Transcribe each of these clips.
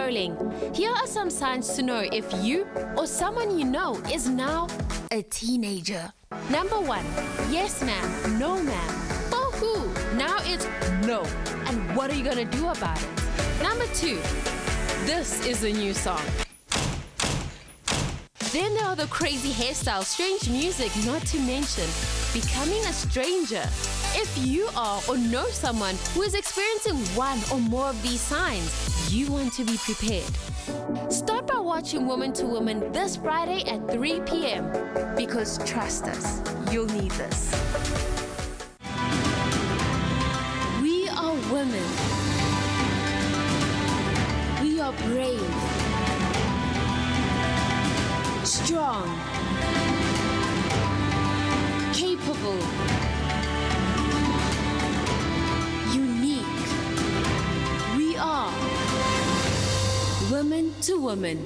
scrolling. Here are some signs to know if you or someone you know is now a teenager. Number 1, yes ma'am, no ma'am. For who? Now it's no. And what are you gonna do about it? Number 2, this is a new song. Then there are the crazy hairstyles, strange music, not to mention becoming a stranger. If you are or know someone who is experiencing one or more of these signs, you want to be prepared. Start by watching Woman to Woman this Friday at 3 p.m. because trust us, you'll need this. We are women. We are brave, strong, capable, unique. We are Woman to Woman.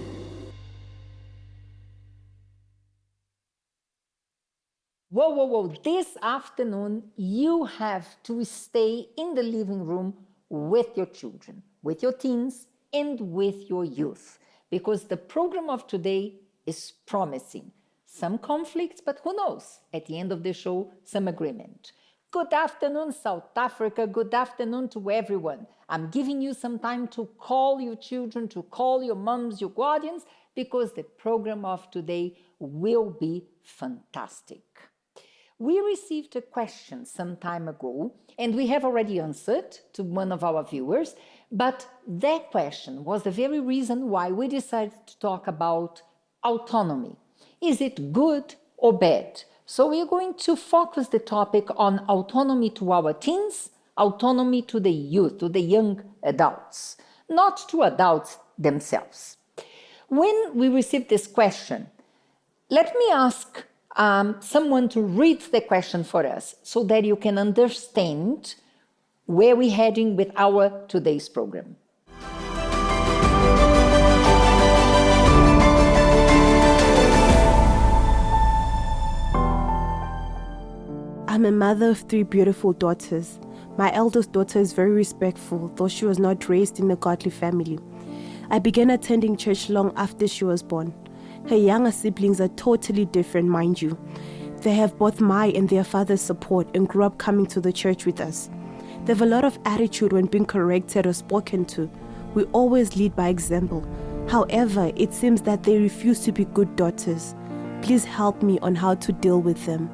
Whoa. This afternoon, you have to stay in the living room with your children, with your teens, and with your youth, because the program of today is promising. Some conflicts, but who knows? At the end of the show, some agreement. Good afternoon, South Africa. Good afternoon to everyone. I'm giving you some time to call your children, to call your moms, your guardians, because the program of today will be fantastic. We received a question some time ago, and we have already answered to one of our viewers, but that question was the very reason why we decided to talk about autonomy. Is it good or bad? So we are going to focus the topic on autonomy to our teens, autonomy to the youth, to the young adults, not to adults themselves. When we received this question, let me ask someone to read the question for us so that you can understand where we're heading with our today's program. I'm a mother of 3 beautiful daughters. My eldest daughter is very respectful, though she was not raised in a godly family. I began attending church long after she was born. Her younger siblings are totally different, mind you. They have both my and their father's support and grew up coming to the church with us. They have a lot of attitude when being corrected or spoken to. We always lead by example. However, it seems that they refuse to be good daughters. Please help me on how to deal with them.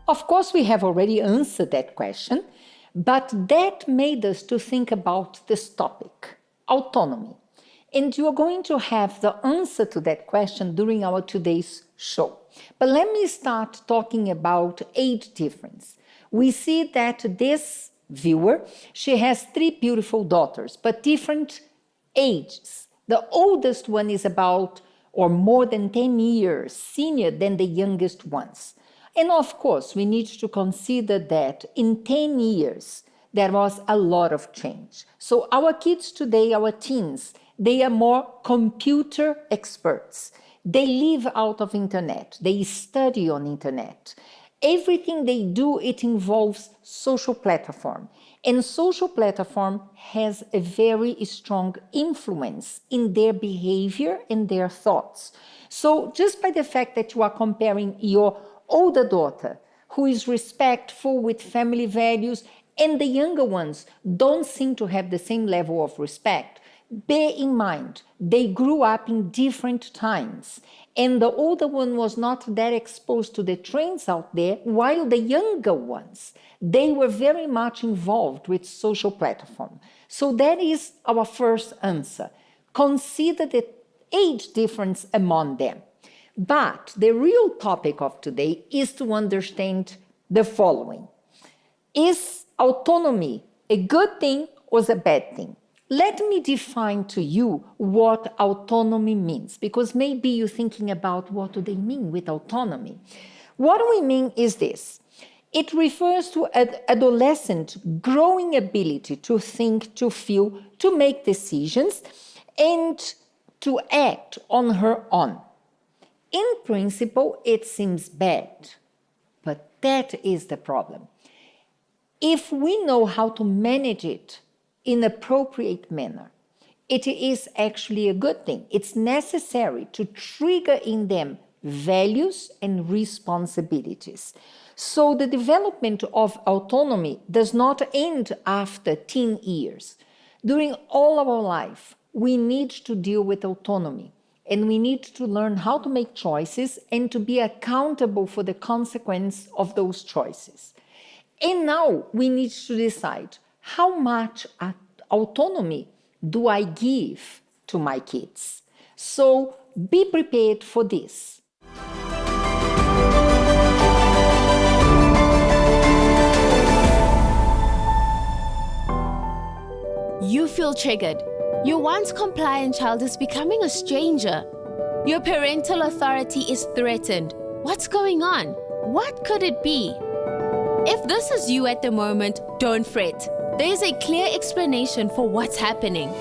Of course, we have already answered that question, but that made us to think about this topic, autonomy. And you are going to have the answer to that question during our today's show. But let me start talking about age difference. We see that this viewer, she has 3 beautiful daughters, but different ages. The oldest one is about or more than 10 years senior than the youngest ones. And of course, we need to consider that in 10 years, there was a lot of change. So our kids today, our teens, they are more computer experts. They live out of internet. They study on internet. Everything they do, it involves social platform. And social platform has a very strong influence in their behavior and their thoughts. So just by the fact that you are comparing your older daughter, who is respectful with family values, and the younger ones don't seem to have the same level of respect, bear in mind, they grew up in different times. And the older one was not that exposed to the trends out there, while the younger ones, they were very much involved with social platform. So that is our first answer. Consider the age difference among them. But the real topic of today is to understand the following. Is autonomy a good thing or a bad thing? Let me define to you what autonomy means, because maybe you're thinking about what do they mean with autonomy. What we mean is this. It refers to an adolescent growing ability to think, to feel, to make decisions, and to act on her own. In principle, it seems bad, but That is the problem. If we know how to manage it in appropriate manner, it is actually a good thing. It's necessary to trigger in them values and responsibilities. So the development of autonomy does not end after teen years. During all our life, we need to deal with autonomy, and we need to learn how to make choices and to be accountable for the consequence of those choices. And now we need to decide how much autonomy do I give to my kids. So be prepared for this. You feel triggered. Your once compliant child is becoming a stranger. Your parental authority is threatened. What's going on? What could it be? If this is you at the moment, don't fret. There is a clear explanation for what's happening.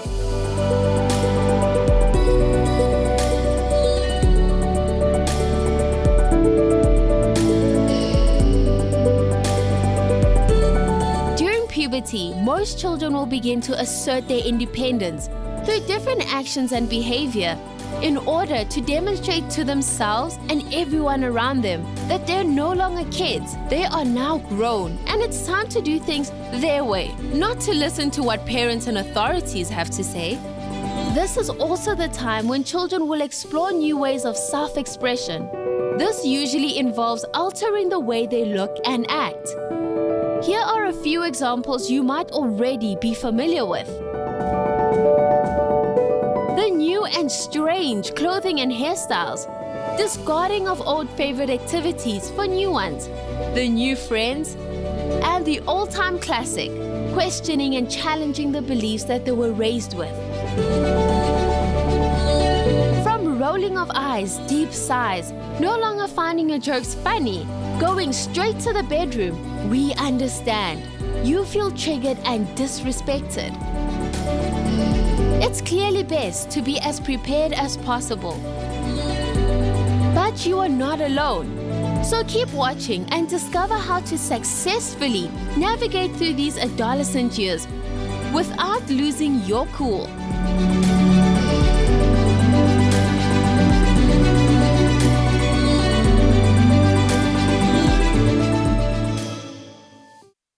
During puberty, most children will begin to assert their independence through different actions and behavior in order to demonstrate to themselves and everyone around them that they're no longer kids. They are now grown, and it's time to do things their way, not to listen to what parents and authorities have to say. This is also the time when children will explore new ways of self-expression. This usually involves altering the way they look and act. Here are a few examples you might already be familiar with. The new and strange clothing and hairstyles, discarding of old favorite activities for new ones, the new friends, and the all-time classic, questioning and challenging the beliefs that they were raised with. From rolling of eyes, deep sighs, no longer finding your jokes funny, going straight to the bedroom, we understand. You feel triggered and disrespected. It's clearly best to be as prepared as possible. But you are not alone. So keep watching and discover how to successfully navigate through these adolescent years without losing your cool.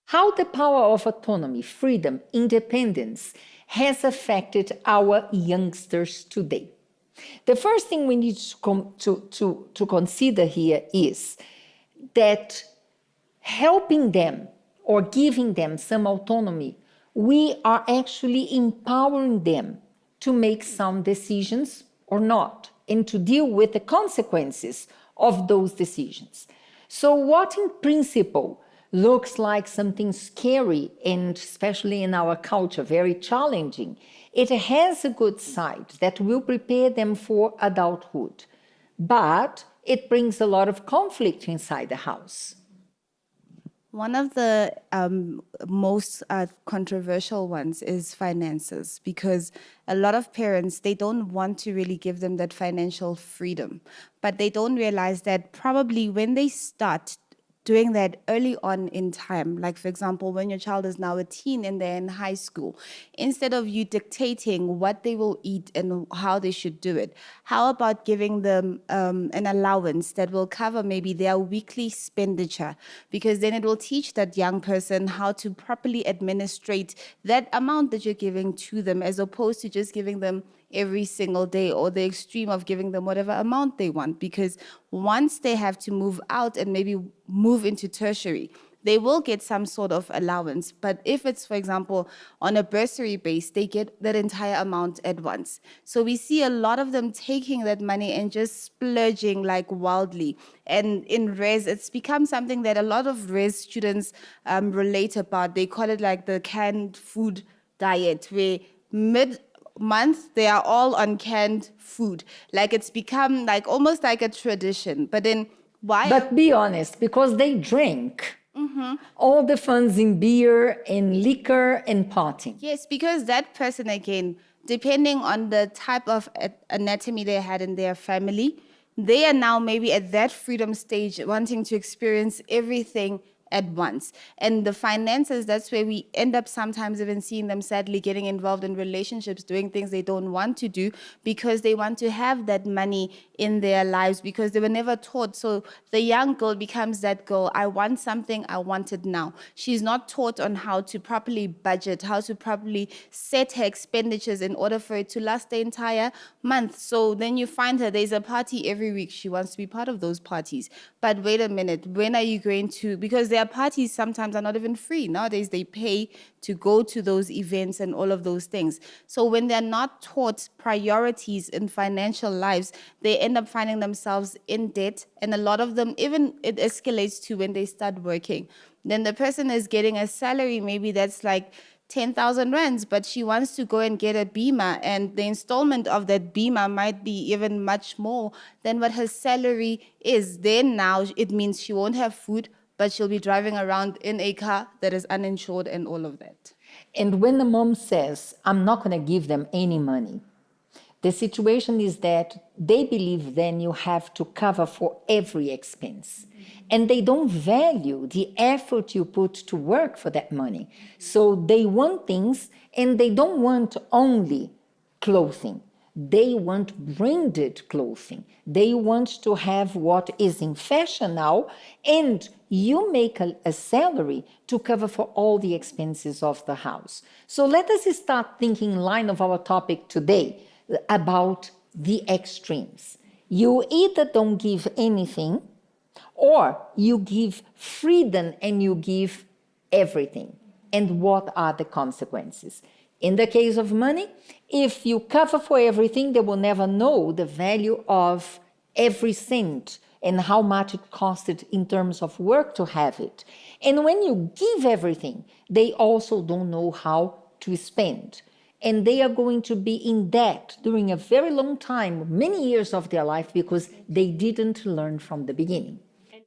How the power of autonomy, freedom, independence has affected our youngsters today. The first thing we need to consider here is that helping them or giving them some autonomy, we are actually empowering them to make some decisions or not, and to deal with the consequences of those decisions. So what in principle looks like something scary, and especially in our culture, very challenging, it has a good side that will prepare them for adulthood. But it brings a lot of conflict inside the house. One of the most controversial ones is finances, because a lot of parents, they don't want to really give them that financial freedom, but they don't realize that probably when they start doing that early on in time, like for example, when your child is now a teen and they're in high school, instead of you dictating what they will eat and how they should do it, how about giving them an allowance that will cover maybe their weekly expenditure? Because then it will teach that young person how to properly administrate that amount that you're giving to them, as opposed to just giving them every single day, or the extreme of giving them whatever amount they want. Because once they have to move out and maybe move into tertiary, they will get some sort of allowance. But if it's, for example, on a bursary base, they get that entire amount at once. So we see a lot of them taking that money and just splurging like wildly. And in res, it's become something that a lot of res students relate about. They call it like the canned food diet, where mid-month they are all on canned food. Like it's become like almost like a tradition. But then why? But be honest, because they drink all the funds in beer and liquor and partying. Yes, because that person, again, depending on the type of anatomy they had in their family, they are now maybe at that freedom stage, wanting to experience everything at once. And the finances, that's where we end up sometimes even seeing them sadly getting involved in relationships, doing things they don't want to do because they want to have that money in their lives because they were never taught. So the young girl becomes that girl, I want something, I want it now. She's not taught on how to properly budget, how to properly set her expenditures in order for it to last the entire month. So then you find her, there's a party every week. She wants to be part of those parties. But wait a minute, when are you going to, because their parties sometimes are not even free. Nowadays, they pay to go to those events and all of those things. So when they're not taught priorities in financial lives, they end up finding themselves in debt. And a lot of them, even it escalates to when they start working. Then the person is getting a salary, maybe that's like 10,000 rands, but she wants to go and get a Beamer, and the installment of that Beamer might be even much more than what her salary is. Then now it means she won't have food, but she'll be driving around in a car that is uninsured and all of that. And when the mom says, I'm not going to give them any money, the situation is that they believe then you have to cover for every expense. And they don't value the effort you put to work for that money. So they want things, and they don't want only clothing. They want branded clothing. They want to have what is in fashion now, and you make a salary to cover for all the expenses of the house. So let us start thinking in line of our topic today about the extremes. You either don't give anything, or you give freedom and you give everything. And what are the consequences? In the case of money, if you cover for everything, they will never know the value of every cent and how much it costed in terms of work to have it. And when you give everything, they also don't know how to spend. And they are going to be in debt during a very long time, many years of their life, because they didn't learn from the beginning.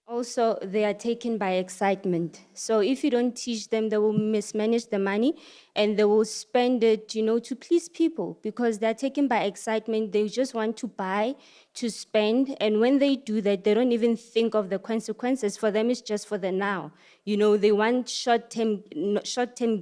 Also, they are taken by excitement. So if you don't teach them, they will mismanage the money and they will spend it, to please people because they're taken by excitement. They just want to buy, to spend. And when they do that, they don't even think of the consequences. For them, it's just for the now. They want short-term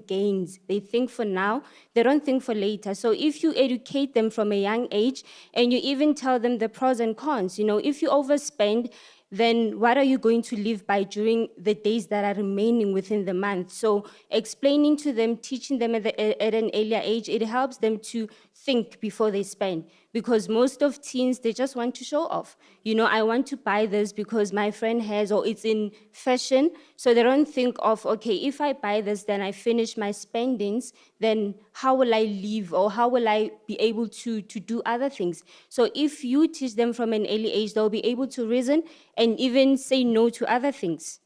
gains. They think for now. They don't think for later. So if you educate them from a young age and you even tell them the pros and cons, if you overspend, then what are you going to live by during the days that are remaining within the month? So explaining to them, teaching them at an earlier age, it helps them to think before they spend. Because most of teens, they just want to show off. I want to buy this because my friend has, or it's in fashion. So they don't think of, okay, if I buy this, then I finish my spendings, then how will I live or how will I be able to do other things? So if you teach them from an early age, they'll be able to reason and even say no to other things.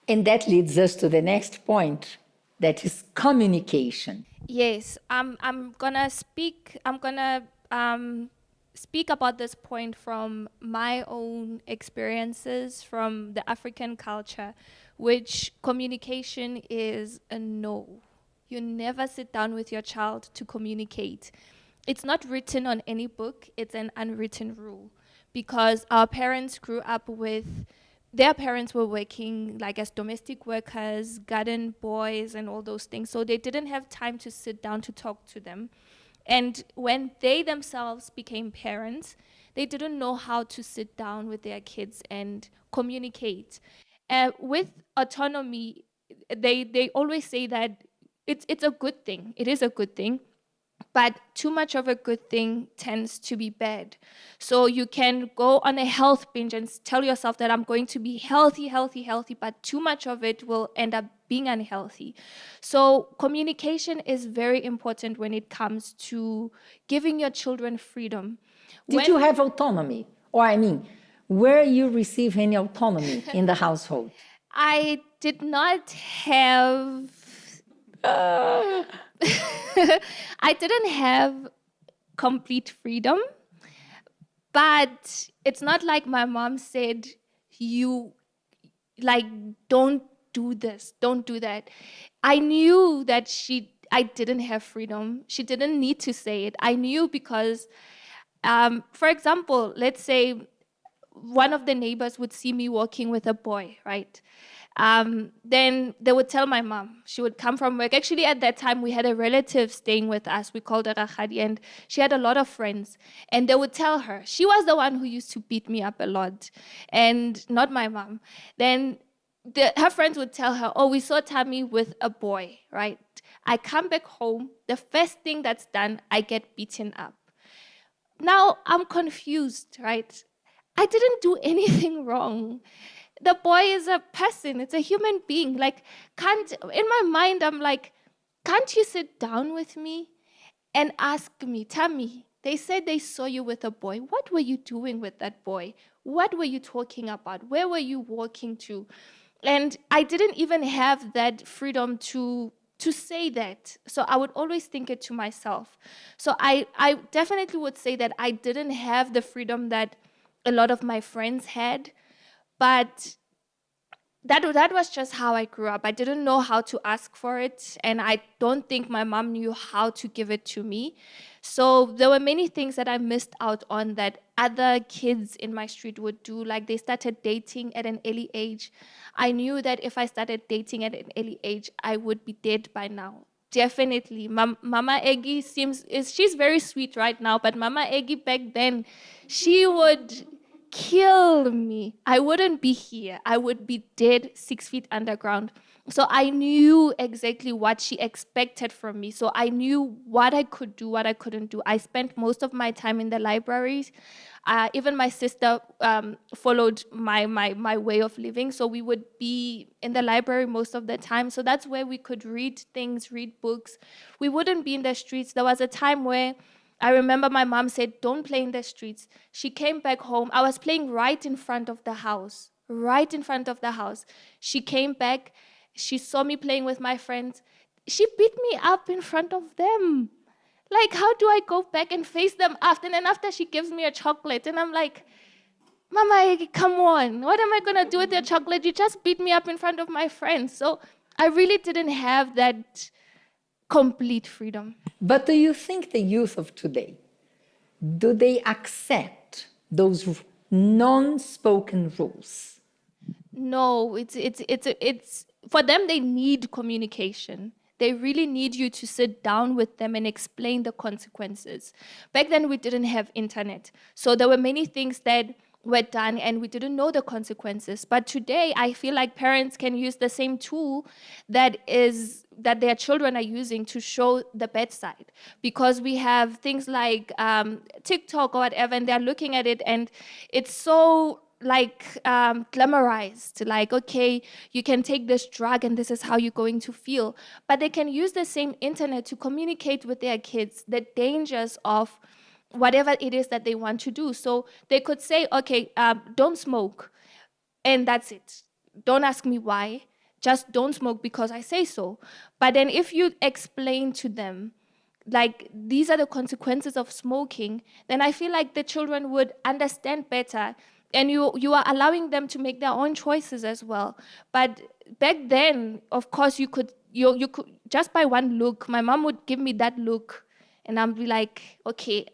And that leads us to the next point, that is communication. Yes, I'm gonna speak about this point from my own experiences from the African culture, which communication is a no. You never sit down with your child to communicate. It's not written on any book, it's an unwritten rule. Because our parents grew up with, their parents were working like as domestic workers, garden boys and all those things. So they didn't have time to sit down to talk to them. And when they themselves became parents, they didn't know how to sit down with their kids and communicate. With autonomy, they always say that it's a good thing. It is a good thing. But too much of a good thing tends to be bad. So you can go on a health binge and tell yourself that I'm going to be healthy, but too much of it will end up being unhealthy. So communication is very important when it comes to giving your children freedom. Did you have autonomy? Or where you receive any autonomy in the household? I did not have... I didn't have complete freedom, but it's not like my mom said, don't do this, don't do that. I knew that I didn't have freedom. She didn't need to say it. I knew because, for example, let's say one of the neighbors would see me walking with a boy, right? Then they would tell my mom. She would come from work. Actually, at that time, we had a relative staying with us. We called her Rachadi, and she had a lot of friends. And they would tell her. She was the one who used to beat me up a lot, and not my mom. Then her friends would tell her, oh, we saw Tammy with a boy, right? I come back home. The first thing that's done, I get beaten up. Now I'm confused, right? I didn't do anything wrong. The boy is a person, it's a human being. Like, in my mind, I'm like, can't you sit down with me and ask me, Tammy, they said they saw you with a boy. What were you doing with that boy? What were you talking about? Where were you walking to? And I didn't even have that freedom to say that. So I would always think it to myself. So I definitely would say that I didn't have the freedom that a lot of my friends had, but that was just how I grew up. I didn't know how to ask for it, and I don't think my mom knew how to give it to me. So there were many things that I missed out on that other kids in my street would do. Like, they started dating at an early age. I knew that if I started dating at an early age, I would be dead by now. Definitely. Mama Eggy she's very sweet right now, but Mama Eggy back then, she would kill me. I wouldn't be here. I would be dead 6 feet underground. So I knew exactly what she expected from me. So I knew what I could do, what I couldn't do. I spent most of my time in the libraries. Even my sister followed my way of living. So we would be in the library most of the time. So that's where we could read things, read books. We wouldn't be in the streets. There was a time where I remember my mom said, don't play in the streets. She came back home. I was playing right in front of the house, right in front of the house. She came back. She saw me playing with my friends. She beat me up in front of them. Like, how do I go back and face them after? And then after, she gives me a chocolate. And I'm like, Mama, come on. What am I going to do with your chocolate? You just beat me up in front of my friends. So I really didn't have that complete freedom. But do you think the youth of today, do they accept those non-spoken rules? No, it's for them, they need communication. They really need you to sit down with them and explain the consequences. Back then, we didn't have internet. So there were many things that were done and we didn't know the consequences. But today, I feel like parents can use the same tool that their children are using to show the bad side. Because we have things like TikTok or whatever, and they're looking at it and it's so glamorized, like, okay, you can take this drug and this is how you're going to feel. But they can use the same internet to communicate with their kids the dangers of whatever it is that they want to do. So they could say, okay, don't smoke, and that's it. Don't ask me why. Just don't smoke because I say so. But then if you explain to them, like, these are the consequences of smoking, then I feel like the children would understand better. And you are allowing them to make their own choices as well. But back then, of course, you could just by one look, my mom would give me that look, and I'd be like, okay,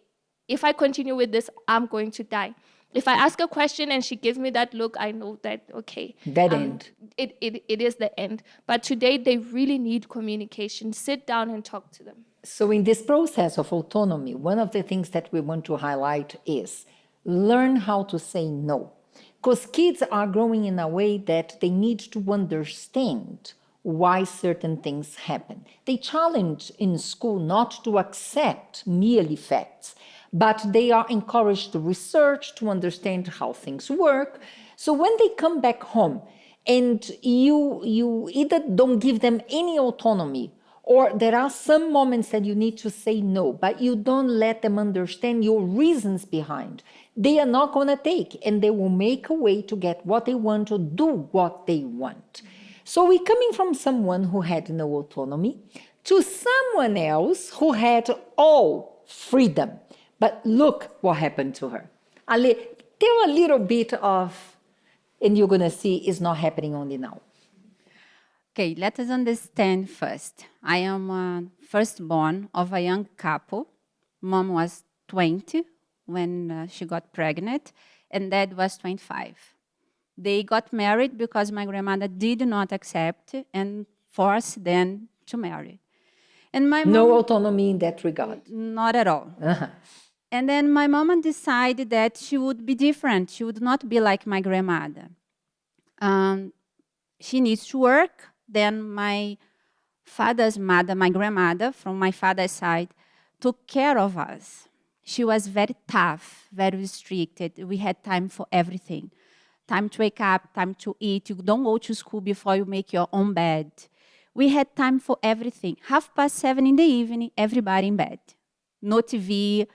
if I continue with this, I'm going to die. If I ask a question and she gives me that look, I know that, okay. That end. It is the end. But today, they really need communication. Sit down and talk to them. So in this process of autonomy, one of the things that we want to highlight is learn how to say no. Because kids are growing in a way that they need to understand why certain things happen. They challenge in school not to accept merely facts, but they are encouraged to research, to understand how things work. So when they come back home and you either don't give them any autonomy, or there are some moments that you need to say no, but you don't let them understand your reasons behind, they are not going to take, and they will make a way to get what they want, to do what they want. So we're coming from someone who had no autonomy to someone else who had all freedom. But look what happened to her. Tell a little bit of, and you're going to see it's not happening only now. Okay, let us understand first. I am firstborn of a young couple. Mom was 20 when she got pregnant, and Dad was 25. They got married because my grandmother did not accept and forced them to marry. And my No mom, autonomy in that regard. not at all. And then my mom decided that she would be different. She would not be like my grandmother. She needs to work. Then my father's mother, my grandmother, from my father's side, took care of us. She was very tough, very restricted. We had time for everything. Time to wake up, time to eat. You don't go to school before you make your own bed. We had time for everything. 7:30 in the evening, everybody in bed. No TV.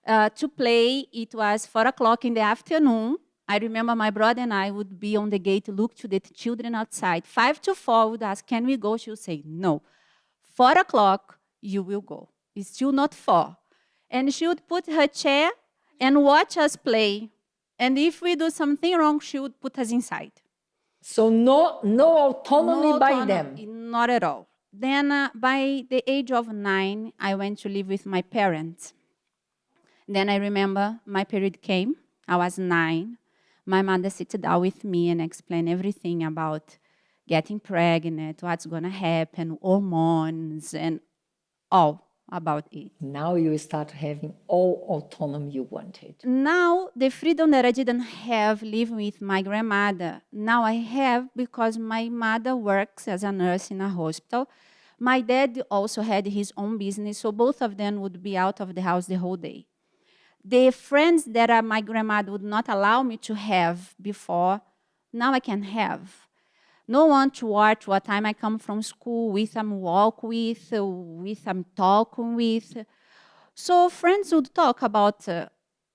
To play, it was 4 o'clock in the afternoon. I remember my brother and I would be on the gate, look to the children outside. 5 to 4 would ask, can we go? She would say, no. 4 o'clock, you will go. It's still not 4. And she would put her chair and watch us play. And if we do something wrong, she would put us inside. So no autonomy No by autonomy, them. not at all. Then by the age of 9, I went to live with my parents. Then I remember my period came. I was 9. My mother sat down with me and explained everything about getting pregnant, what's going to happen, hormones, and all about it. Now you start having all autonomy you wanted. Now, the freedom that I didn't have living with my grandmother, now I have because my mother works as a nurse in a hospital. My dad also had his own business, so both of them would be out of the house the whole day. The friends that my grandmother would not allow me to have before, now I can have. No one to watch what time I come from school, with I'm walk with I'm talking with. So friends would talk about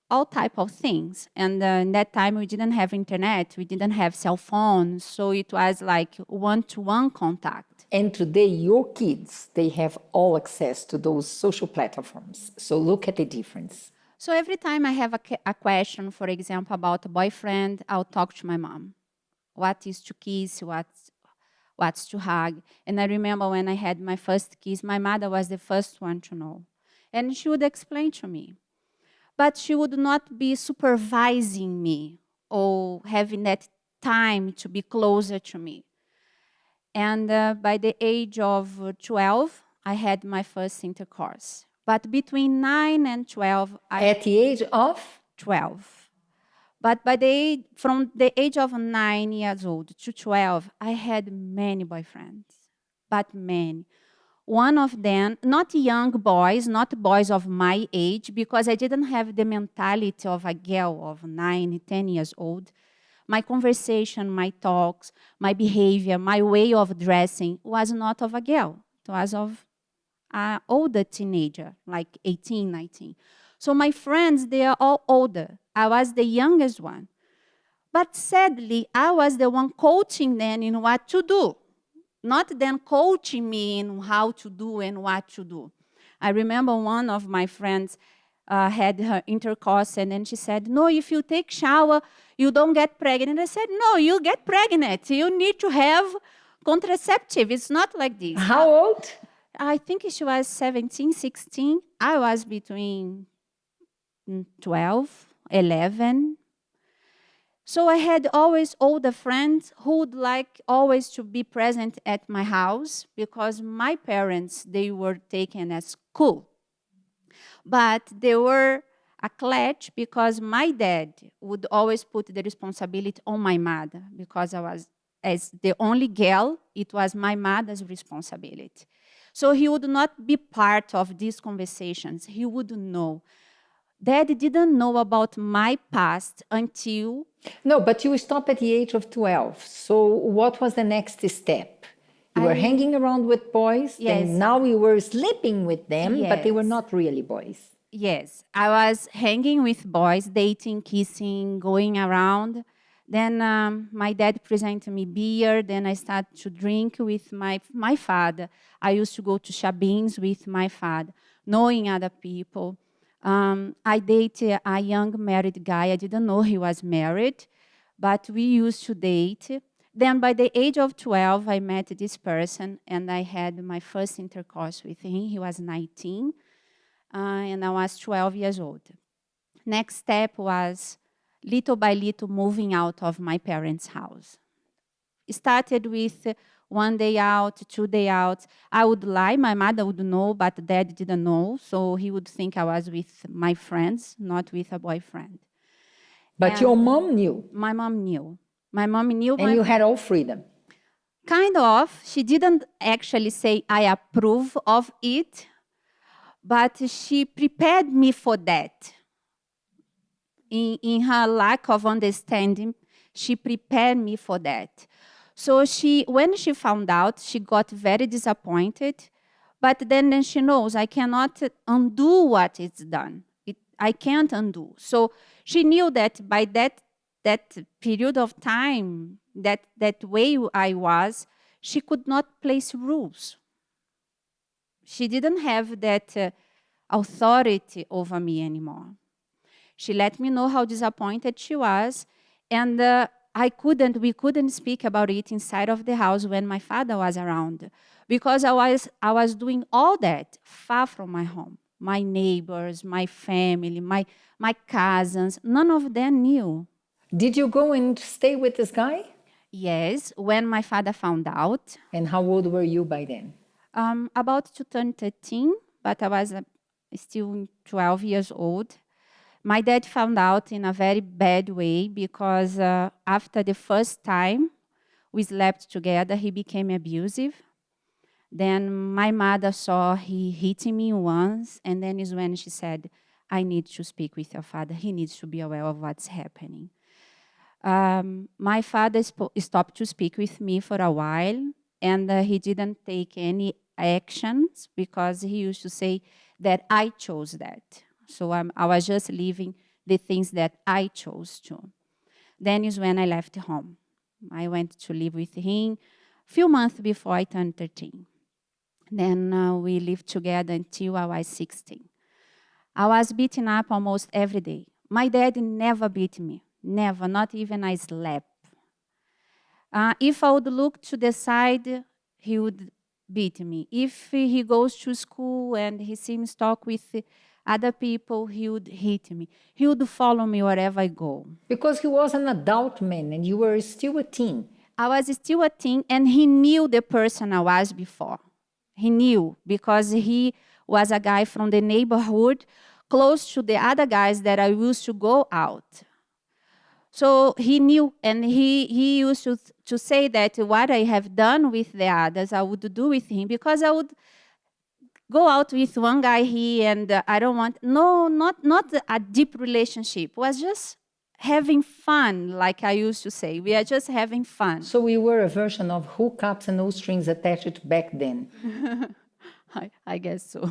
all type of things. And in that time, we didn't have internet. We didn't have cell phones. So it was like one-to-one contact. And today, your kids, they have all access to those social platforms. So look at the difference. So every time I have a question, for example, about a boyfriend, I'll talk to my mom. What is to kiss? What's to hug? And I remember when I had my first kiss, my mother was the first one to know. And she would explain to me. But she would not be supervising me or having that time to be closer to me. And by the age of 12, I had my first intercourse. But between 9 and 12, At the age of? 12. But from the age of 9 years old to 12, I had many boyfriends, but many. One of them, not young boys, not boys of my age, because I didn't have the mentality of a girl of 9, 10 years old. My conversation, my talks, my behavior, my way of dressing was not of a girl. It was of an older teenager, like 18, 19. So my friends, they are all older. I was the youngest one. But sadly, I was the one coaching them in what to do, not them coaching me in how to do and what to do. I remember one of my friends had her intercourse, and then she said, no, if you take shower, you don't get pregnant. I said, no, you get pregnant. You need to have contraceptive. It's not like this. How old? I think she was 17, 16. I was between 12, 11. So I had always older friends who would like always to be present at my house because my parents, they were taken as cool. But they were a clutch because my dad would always put the responsibility on my mother because I was, as the only girl, it was my mother's responsibility. So he would not be part of these conversations. He wouldn't know. Dad didn't know about my past until... No, but you stopped at the age of 12. So what was the next step? You were hanging around with boys, Yes. and now you were sleeping with them, but they were Yes. not really boys. Yes, I was hanging with boys, dating, kissing, going around. Then my dad presented me beer. Then I started to drink with my father. I used to go to Shabins with my father, knowing other people. I dated a young married guy. I didn't know he was married, but we used to date. Then by the age of 12, I met this person, and I had my first intercourse with him. He was 19, and I was 12 years old. Next step was little by little moving out of my parents' house. It started with 1 day out, 2 day out. I would lie, my mother would know, but dad didn't know, so he would think I was with my friends, not with a boyfriend. But your mom knew, My mom knew. My mom knew. and you had all freedom. Kind of. She didn't actually say, I approve of it, but she prepared me for that. In her lack of understanding, she prepared me for that. So when she found out, she got very disappointed, but then she knows I cannot undo what is done. I can't undo. So she knew that by that period of time, that way I was, she could not place rules. She didn't have that authority over me anymore. She let me know how disappointed she was, and we couldn't speak about it inside of the house when my father was around, because I was doing all that far from my home. My neighbors, my family, my cousins, none of them knew. Did you go and stay with this guy? Yes, when my father found out. And how old were you by then? About to turn 13, but I was still 12 years old. My dad found out in a very bad way because after the first time we slept together, he became abusive. Then my mother saw he hitting me once, and then is when she said, I need to speak with your father. He needs to be aware of what's happening. My father stopped to speak with me for a while, and he didn't take any actions because he used to say that I chose that. So I was just living the things that I chose to. Then is when I left home. I went to live with him a few months before I turned 13. Then we lived together until I was 16. I was beaten up almost every day. My dad never beat me, never, not even a slap. If I would look to the side, he would beat me. If he goes to school and he seems to talk with other people, he would hit me. He would follow me wherever I go. Because he was an adult man and you were still a teen. I was still a teen, and he knew the person I was before. He knew because he was a guy from the neighborhood close to the other guys that I used to go out. So he knew, and he used to say that what I have done with the others, I would do with him, because I would go out with one guy here, and I don't want, not a deep relationship. It was just having fun, like I used to say. We are just having fun. So we were a version of hookups and no strings attached back then. I guess so.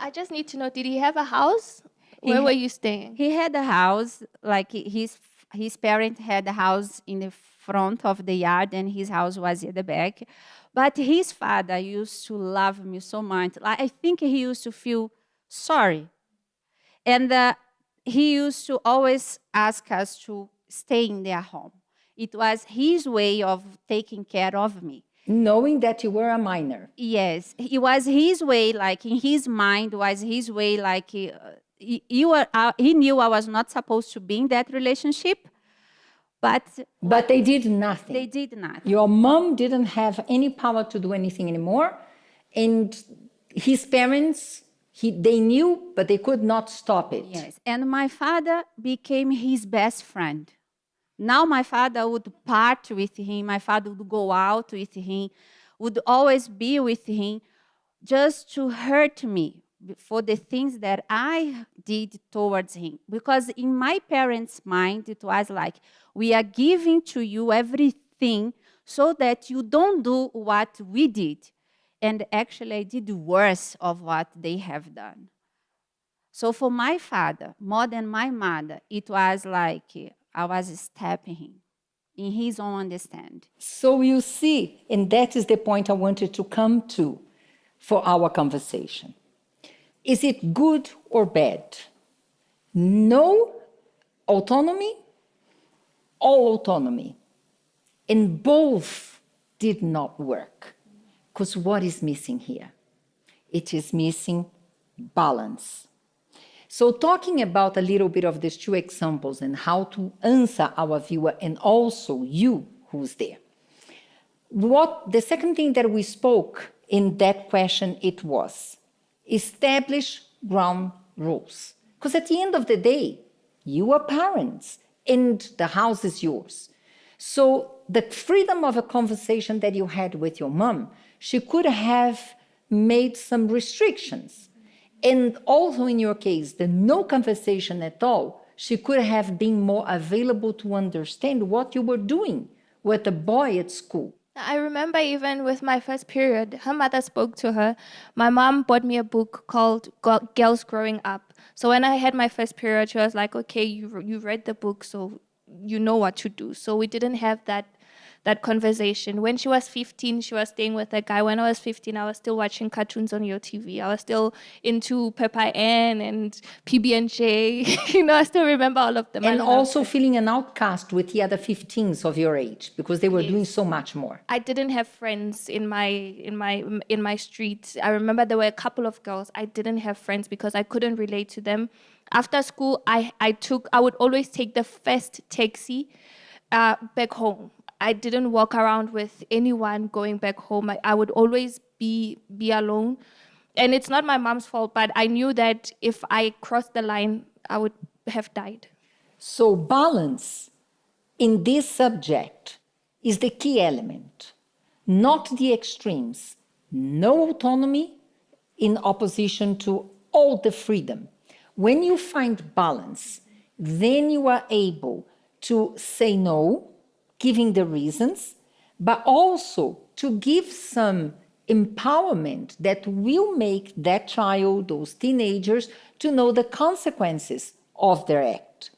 I just need to know, did he have a house? Where were you staying? He had a house, like his parents had a house in the front of the yard, and his house was at the back. But his father used to love me so much. I think he used to feel sorry. And he used to always ask us to stay in their home. It was his way of taking care of me. Knowing that you were a minor. Yes, it was his way, like in his mind was his way, like he knew I was not supposed to be in that relationship, but they did nothing. They did nothing. Your mom didn't have any power to do anything anymore, and his parents, they knew, but they could not stop it. Yes, and my father became his best friend. Now my father would part with him, my father would go out with him, would always be with him, just to hurt me for the things that I did towards him. Because in my parents' mind, it was like, we are giving to you everything so that you don't do what we did. And actually, I did worse of what they have done. So for my father, more than my mother, it was like I was stepping him in his own understanding. So you see, and that is the point I wanted to come to for our conversation. Is it good or bad? No autonomy, all autonomy. And both did not work. Because what is missing here? It is missing balance. So talking about a little bit of these two examples and how to answer our viewer and also you who's there. What the second thing that we spoke in that question, it was establish ground rules. Because at the end of the day, you are parents and the house is yours. So the freedom of a conversation that you had with your mom, she could have made some restrictions. And also in your case, the no conversation at all, she could have been more available to understand what you were doing with the boy at school. I remember even with my first period, her mother spoke to her. My mom bought me a book called Girls Growing Up. So when I had my first period, she was like, okay, you read the book, so you know what to do. So we didn't have that conversation. When she was 15, she was staying with a guy. When I was 15, I was still watching cartoons on your TV. I was still into Peppa Ann and PB&J. I still remember all of them. And also feeling an outcast with the other 15s of your age because they were doing so much more. I didn't have friends in my street. I remember there were a couple of girls. I didn't have friends because I couldn't relate to them. After school, I would always take the first taxi back home. I didn't walk around with anyone going back home. I would always be alone. And it's not my mom's fault, but I knew that if I crossed the line, I would have died. So balance in this subject is the key element, not the extremes. No autonomy in opposition to all the freedom. When you find balance, then you are able to say no, giving the reasons, but also to give some empowerment that will make that child, those teenagers, to know the consequences of their act.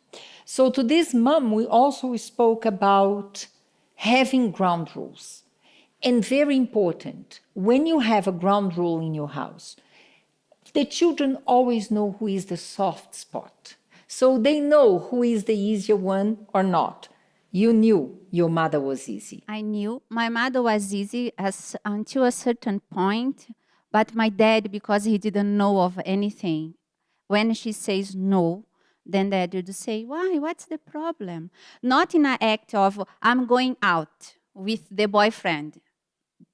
So to this mom, we also spoke about having ground rules. And very important, when you have a ground rule in your house, the children always know who is the soft spot. So they know who is the easier one or not. You knew your mother was easy. I knew my mother was easy until a certain point, but my dad, because he didn't know of anything, when she says no, then dad would say, why, what's the problem? Not in an act of, I'm going out with the boyfriend.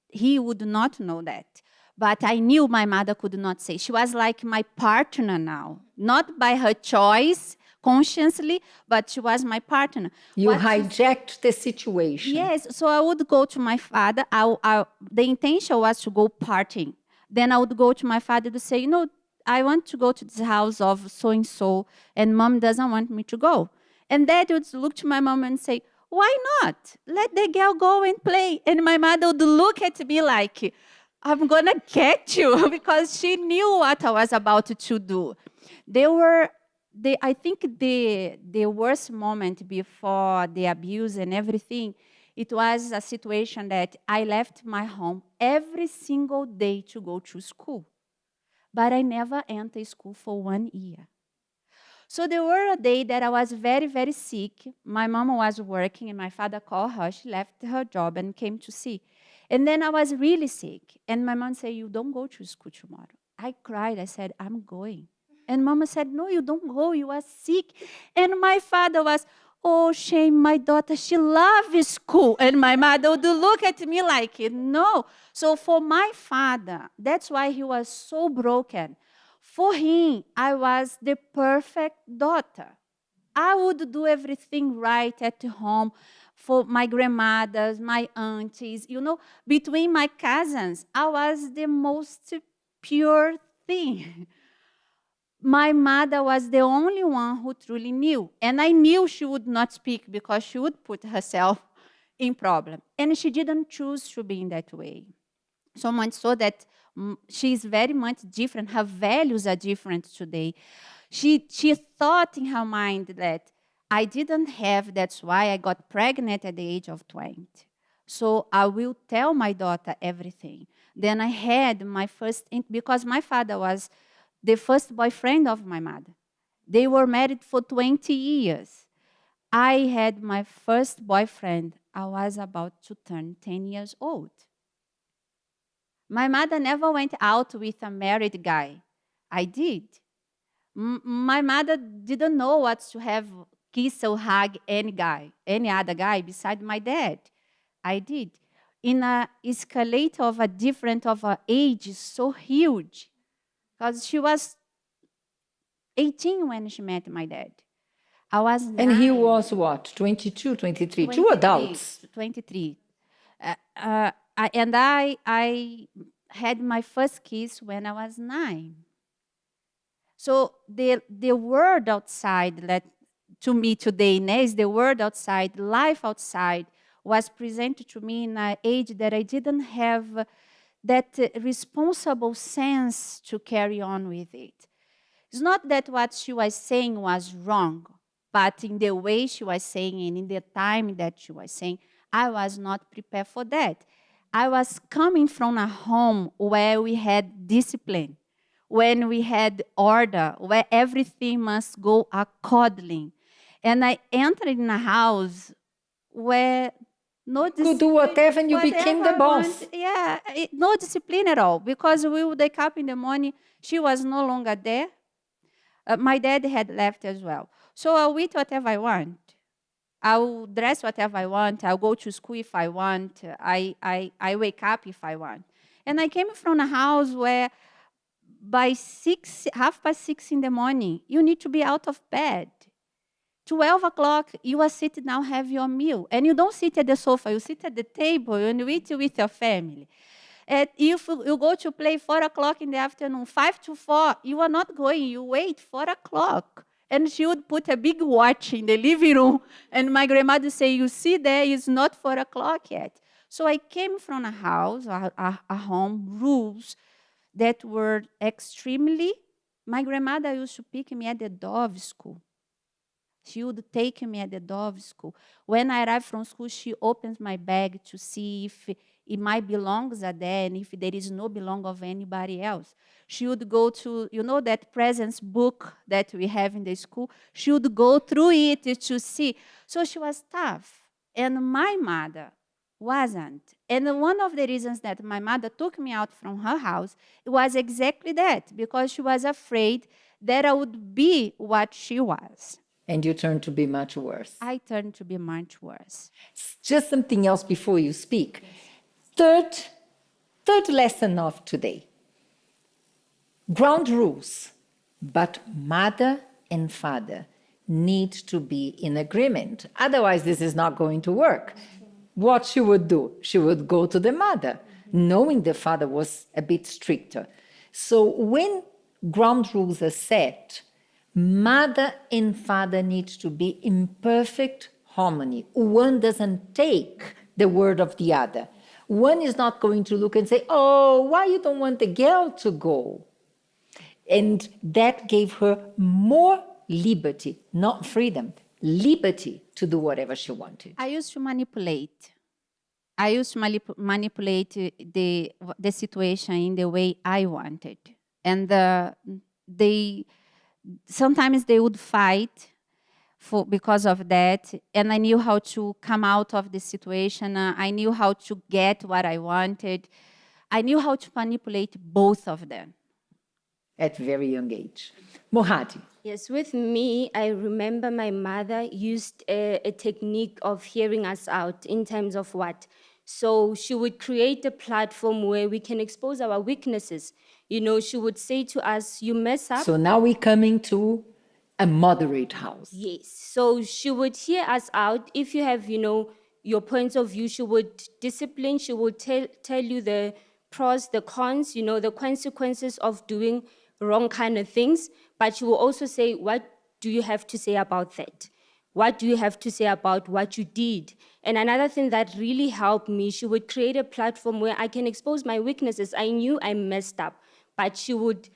He would not know that. But I knew my mother could not say. She was like my partner now, not by her choice, consciously, but she was my partner. You hijacked the situation. Yes, so I would go to my father. The intention was to go partying. Then I would go to my father to say, I want to go to this house of so-and-so, and mom doesn't want me to go. And dad would look to my mom and say, why not? Let the girl go and play. And my mother would look at me like, I'm going to get you, because she knew what I was about to do. I think the worst moment before the abuse and everything, it was a situation that I left my home every single day to go to school. But I never entered school for 1 year. So there were a day that I was very, very sick. My mom was working and my father called her. She left her job and came to see. And then I was really sick. And my mom said, you don't go to school tomorrow. I cried. I said, I'm going. And mama said, no, you don't go. You are sick. And my father was, oh, shame, my daughter, she loves school. And my mother would look at me like, no. So for my father, that's why he was so broken. For him, I was the perfect daughter. I would do everything right at home for my grandmothers, my aunties. Between my cousins, I was the most pure thing. My mother was the only one who truly knew. And I knew she would not speak because she would put herself in problem. And she didn't choose to be in that way. So much so that she's very much different. Her values are different today. She thought in her mind that I didn't have, that's why I got pregnant at the age of 20. So I will tell my daughter everything. Then I had my first, because my father was the first boyfriend of my mother. They were married for 20 years. I had my first boyfriend. I was about to turn 10 years old. My mother never went out with a married guy. I did. My mother didn't know what to have kiss or hug any other guy beside my dad. I did. In a escalator of a different of a age so huge, because she was 18 when she met my dad. I was And he 9. was what, 22, 23, two adults. 23. And I had my first kiss when I was 9. So the world outside, that to me today, Inez, the world outside, life outside, was presented to me in an age that I didn't have that responsible sense to carry on with it. It's not that what she was saying was wrong, but in the way she was saying and in the time that she was saying, I was not prepared for that. I was coming from a home where we had discipline, when we had order, where everything must go accordingly. And I entered in a house where no Could do whatever and you became the boss. no discipline at all, because we would wake up in the morning, she was no longer there. My dad had left as well. So I'll eat whatever I want. I'll dress whatever I want. I'll go to school if I want. I wake up if I want. And I came from a house where by 6:30 in the morning, you need to be out of bed. 12 o'clock, you are sitting down, have your meal. And you don't sit at the sofa, you sit at the table and you eat with your family. And if you go to play 4 o'clock in the afternoon, 5 to 4, you are not going, you wait 4 o'clock. And she would put a big watch in the living room. And my grandmother would say, you see there, it's not 4 o'clock yet. So I came from a house, a home, rules that were extremely... My grandmother used to pick me at the door of school. She would take me at the door of school. When I arrive from school, she opens my bag to see if my belongings are there and if there is no belong of anybody else. She would go to, that presents book that we have in the school. She would go through it to see. So she was tough. And my mother wasn't. And one of the reasons that my mother took me out from her house was exactly that, because she was afraid that I would be what she was. And you turned to be much worse. I turned to be much worse. Just something else before you speak. Third lesson of today. Ground rules, but mother and father need to be in agreement. Otherwise, this is not going to work. What she would do? She would go to the mother, knowing the father was a bit stricter. So when ground rules are set, mother and father need to be in perfect harmony. One doesn't take the word of the other. One is not going to look and say, oh, why you don't want the girl to go? And that gave her more liberty, not freedom, liberty to do whatever she wanted. I used to manipulate. Manipulate the situation in the way I wanted. And sometimes they would fight because of that, and I knew how to come out of the situation. I knew how to get what I wanted. I knew how to manipulate both of them. At very young age. Mohadi. Yes, with me, I remember my mother used a technique of hearing us out in terms of what? So she would create a platform where we can expose our weaknesses. She would say to us, you mess up. So now we're coming to a moderate house. Yes. So she would hear us out. If you have, your points of view, she would discipline. She would tell you the pros, the cons, the consequences of doing wrong kind of things. But she will also say, what do you have to say about that? What do you have to say about what you did? And another thing that really helped me, she would create a platform where I can expose my weaknesses. I knew I messed up, but she would,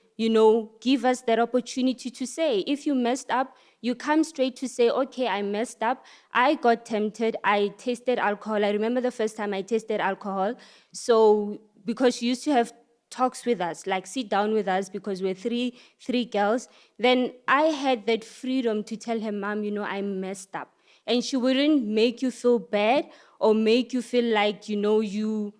give us that opportunity to say, if you messed up, you come straight to say, okay, I messed up. I got tempted. I tasted alcohol. I remember the first time I tasted alcohol. So because she used to have talks with us, like sit down with us, because we're three girls, then I had that freedom to tell her, Mom, I messed up. And she wouldn't make you feel bad or make you feel like, you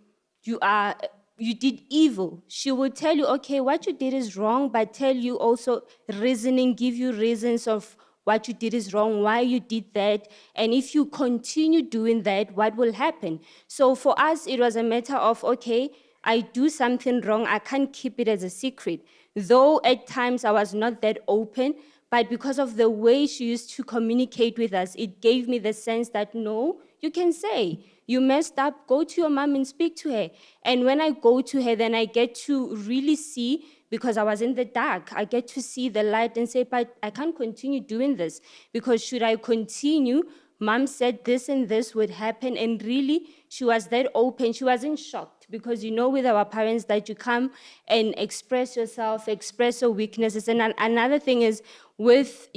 are you did evil. She would tell you, okay, what you did is wrong, but tell you also reasoning, give you reasons of what you did is wrong, why you did that, and if you continue doing that, what will happen? So for us, it was a matter of, okay, I do something wrong, I can't keep it as a secret. Though at times I was not that open, but because of the way she used to communicate with us, it gave me the sense that no, you can say, you messed up, go to your mom and speak to her. And when I go to her, then I get to really see, because I was in the dark, I get to see the light and say, but I can't continue doing this, because should I continue, mom said this and this would happen. And really, she was that open. She wasn't shocked, because you know with our parents that you come and express yourself, express your weaknesses. And another thing is with,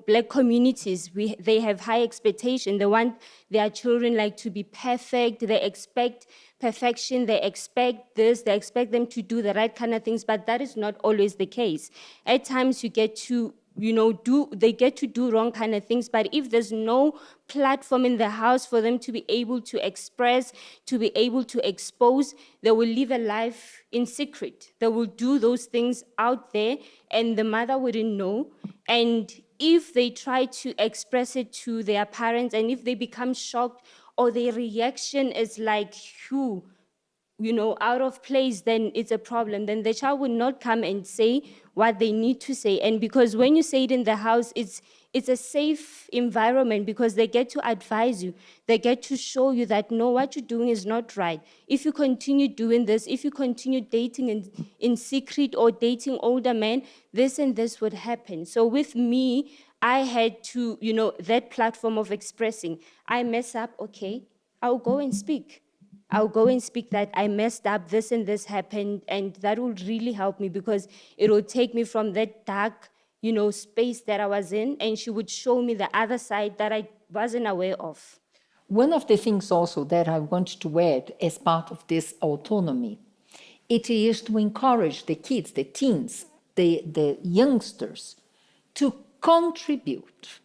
Black communities, they have high expectation. They want their children like to be perfect. They expect perfection. They expect this. They expect them to do the right kind of things, but that is not always the case. At times you get to they get to do wrong kind of things, but if there's no platform in the house for them to be able to express, to be able to expose, they will live a life in secret. They will do those things out there, and the mother wouldn't know. And if they try to express it to their parents, and if they become shocked, or their reaction is like, out of place, then it's a problem. Then the child will not come and say what they need to say. And because when you say it in the house, it's a safe environment, because they get to advise you. They get to show you that, no, what you're doing is not right. If you continue doing this, if you continue dating in secret or dating older men, this and this would happen. So with me, I had to, that platform of expressing. I mess up, okay, I'll go and speak. I'll go and speak that I messed up, this and this happened, and that will really help me, because it will take me from that dark, space that I was in, and she would show me the other side that I wasn't aware of. One of the things also that I want to add as part of this autonomy, it is to encourage the kids, the teens, the youngsters to contribute.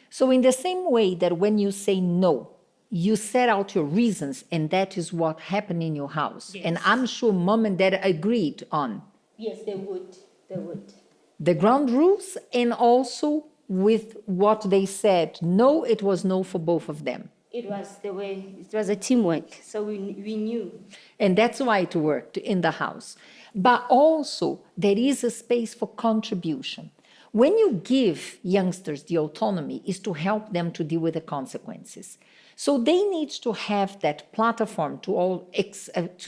So in the same way that when you say no, you set out your reasons, and that is what happened in your house. Yes. And I'm sure mom and dad agreed on. Yes, they would. They would. The ground rules, and also with what they said. No, it was no for both of them. It was a teamwork, so we knew. And that's why it worked in the house. But also, there is a space for contribution. When you give youngsters the autonomy, is to help them to deal with the consequences. So they need to have that platform to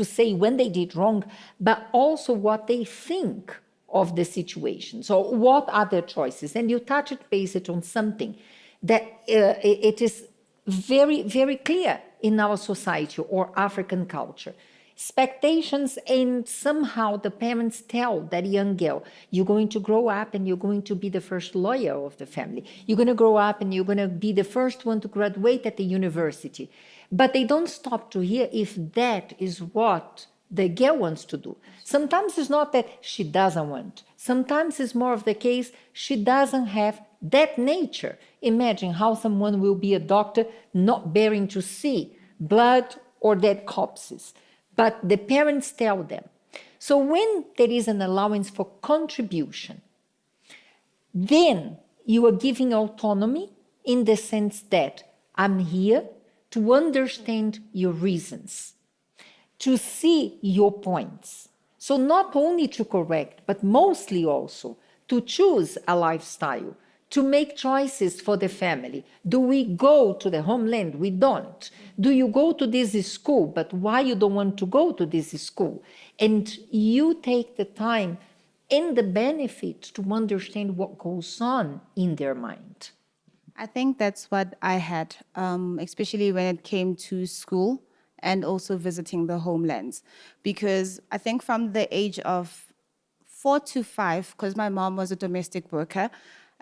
say when they did wrong, but also what they think of the situation. So what are their choices? And you touch it based on something that it is very, very clear in our society or African culture. Expectations, and somehow the parents tell that young girl, you're going to grow up and you're going to be the first lawyer of the family. You're going to grow up and you're going to be the first one to graduate at the university. But they don't stop to hear if that is what the girl wants to do. Sometimes it's not that she doesn't want. Sometimes it's more of the case she doesn't have that nature. Imagine how someone will be a doctor not bearing to see blood or dead corpses. But the parents tell them. So when there is an allowance for contribution, then you are giving autonomy in the sense that I'm here to understand your reasons, to see your points. So not only to correct, but mostly also to choose a lifestyle, to make choices for the family. Do we go to the homeland? We don't. Do you go to this school? But why you don't want to go to this school? And you take the time and the benefit to understand what goes on in their mind. I think that's what I had, especially when it came to school and also visiting the homelands. Because I think from the age of 4 to 5, because my mom was a domestic worker,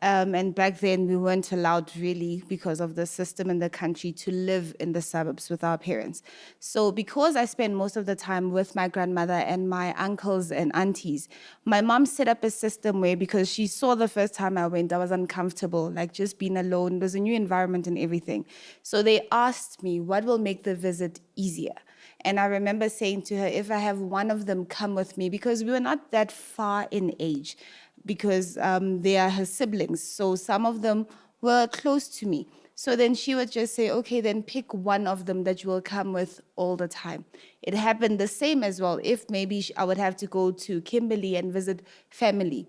and back then we weren't allowed really, because of the system in the country, to live in the suburbs with our parents. So because I spent most of the time with my grandmother and my uncles and aunties, my mom set up a system where, because she saw the first time I went, I was uncomfortable, like just being alone. It was a new environment and everything. So they asked me, what will make the visit easier? And I remember saying to her, if I have one of them come with me, because we were not that far in age, because they are her siblings. So some of them were close to me. So then she would just say, okay, then pick one of them that you will come with all the time. It happened the same as well. If maybe I would have to go to Kimberley and visit family,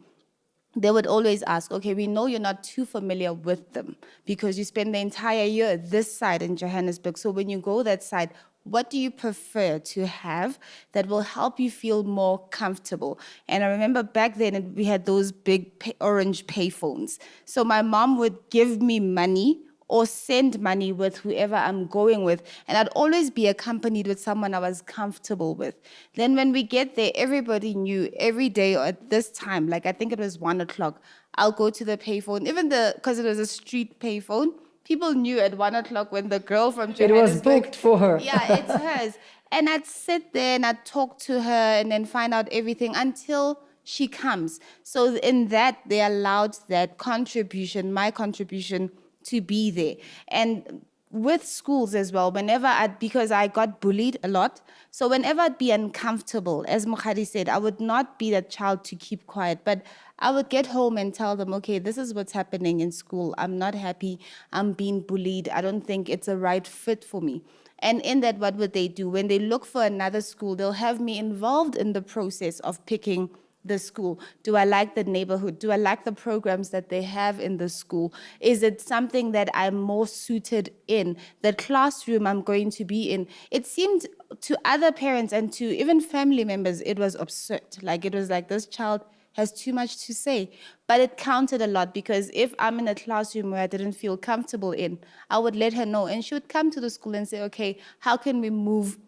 they would always ask, okay, we know you're not too familiar with them because you spend the entire year this side in Johannesburg. So when you go that side, what do you prefer to have that will help you feel more comfortable? And I remember back then we had those big orange payphones. So my mom would give me money or send money with whoever I'm going with. And I'd always be accompanied with someone I was comfortable with. Then when we get there, everybody knew every day or at this time, like I think it was 1 o'clock, I'll go to the payphone. Even because it was a street payphone, people knew at 1 o'clock when the girl from Johannesburg... It was booked for her. Yeah, it's hers. And I'd sit there and I'd talk to her and then find out everything until she comes. So in that, they allowed that contribution, my contribution, to be there. And with schools as well, because I got bullied a lot, so whenever I'd be uncomfortable, as Mukhari said, I would not be that child to keep quiet, but I would get home and tell them, okay, this is what's happening in school. I'm not happy. I'm being bullied. I don't think it's a right fit for me. And in that, what would they do? When they look for another school, they'll have me involved in the process of picking the school. Do I like the neighborhood? Do I like the programs that they have in the school? Is it something that I'm more suited in? The classroom I'm going to be in? It seemed to other parents and to even family members, it was absurd. Like it was like, this child has too much to say. But it counted a lot because if I'm in a classroom where I didn't feel comfortable in, I would let her know. And she would come to the school and say, okay, how can we move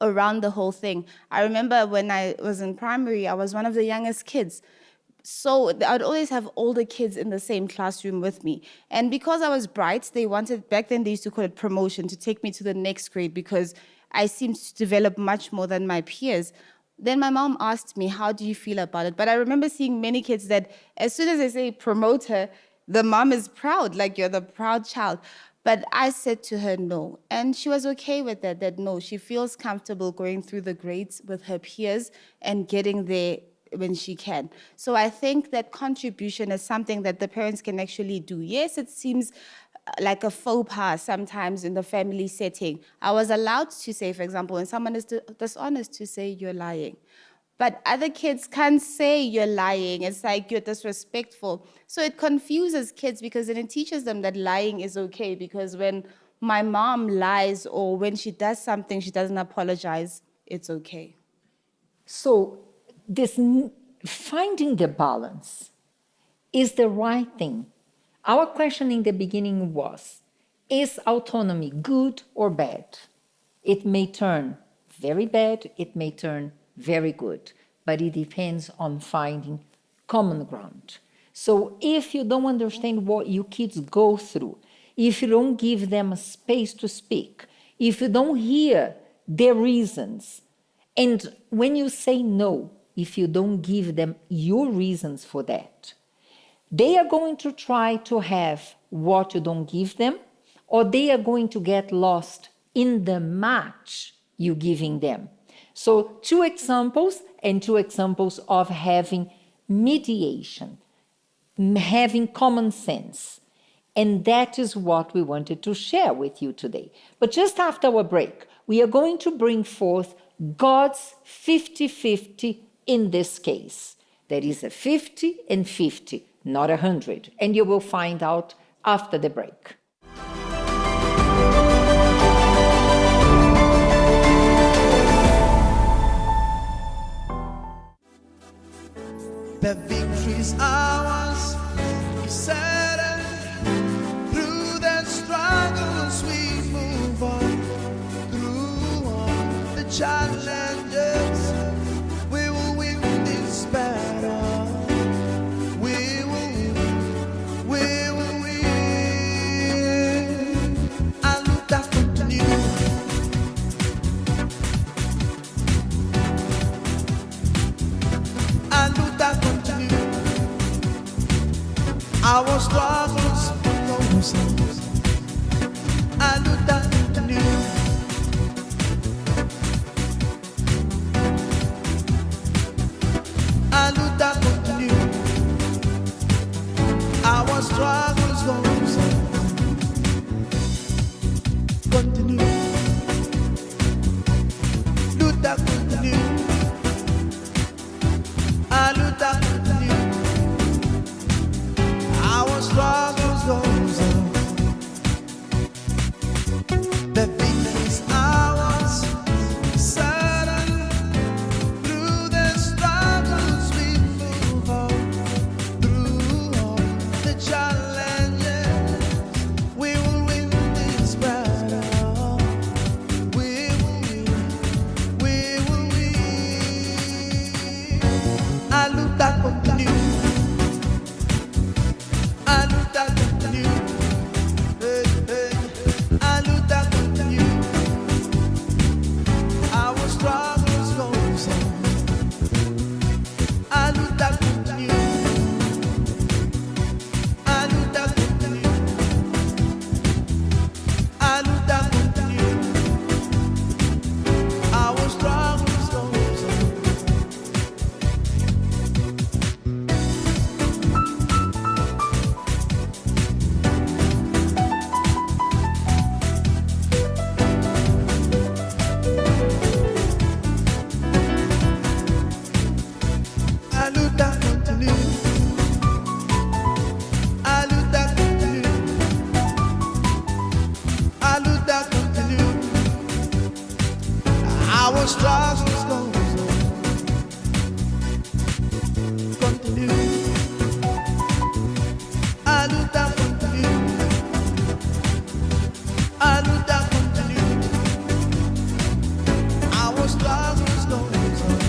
around the whole thing? I remember when I was in primary, I was one of the youngest kids. So I'd always have older kids in the same classroom with me. And because I was bright, back then they used to call it promotion, to take me to the next grade because I seemed to develop much more than my peers. Then my mom asked me, how do you feel about it? But I remember seeing many kids that as soon as they say promote her, the mom is proud, like you're the proud child. But I said to her no, and she was okay with that no, she feels comfortable going through the grades with her peers and getting there when she can. So I think that contribution is something that the parents can actually do. Yes, it seems like a faux pas sometimes in the family setting. I was allowed to say, for example, when someone is dishonest, to say you're lying. But other kids can't say you're lying. It's like you're disrespectful. So it confuses kids because then it teaches them that lying is okay, because when my mom lies or when she does something, she doesn't apologize, it's okay. So this finding the balance is the right thing. Our question in the beginning was, is autonomy good or bad? It may turn very bad, it may turn very good, but it depends on finding common ground. So if you don't understand what your kids go through, if you don't give them a space to speak, if you don't hear their reasons, and when you say no, if you don't give them your reasons for that, they are going to try to have what you don't give them, or they are going to get lost in the match you're giving them. So two examples of having mediation, having common sense. And that is what we wanted to share with you today. But just after our break, we are going to bring forth God's 50-50 in this case. There is a 50 and 50, not 100. And you will find out after the break. The victory's ours, we settle through the struggles, we move on through all the challenges. We will win this battle. We will win. A luta continua. A luta continua. Our struggles continuam. A luta continua. struggles goes on. Continue. Luta continue. Luta continue. Our struggles goes on. The victory's ours. Certain. Through the struggles we move on. Through all the challenges, we will win this battle. We will win. We will win. A luta continue. A luta continue. Hey, hey. A luta continue. Our struggles goes on. A luta continue. A luta continue. A luta continue. Our struggles goes on. A luta continue. A luta continue. A luta continue. Our struggles goes on. Continue. A luta continue. A luta continue. Our struggles goes on.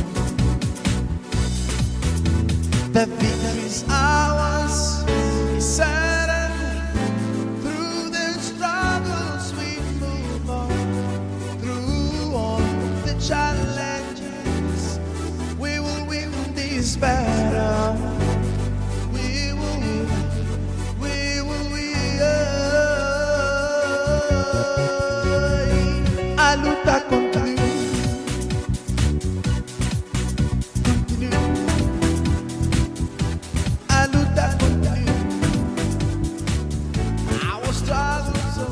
The victory's ours, is certain. Through the struggles we move on. Through all the challenges, we will win this battle. We will win. We will win. A luta continue. Continue. A luta continue. Our struggles on.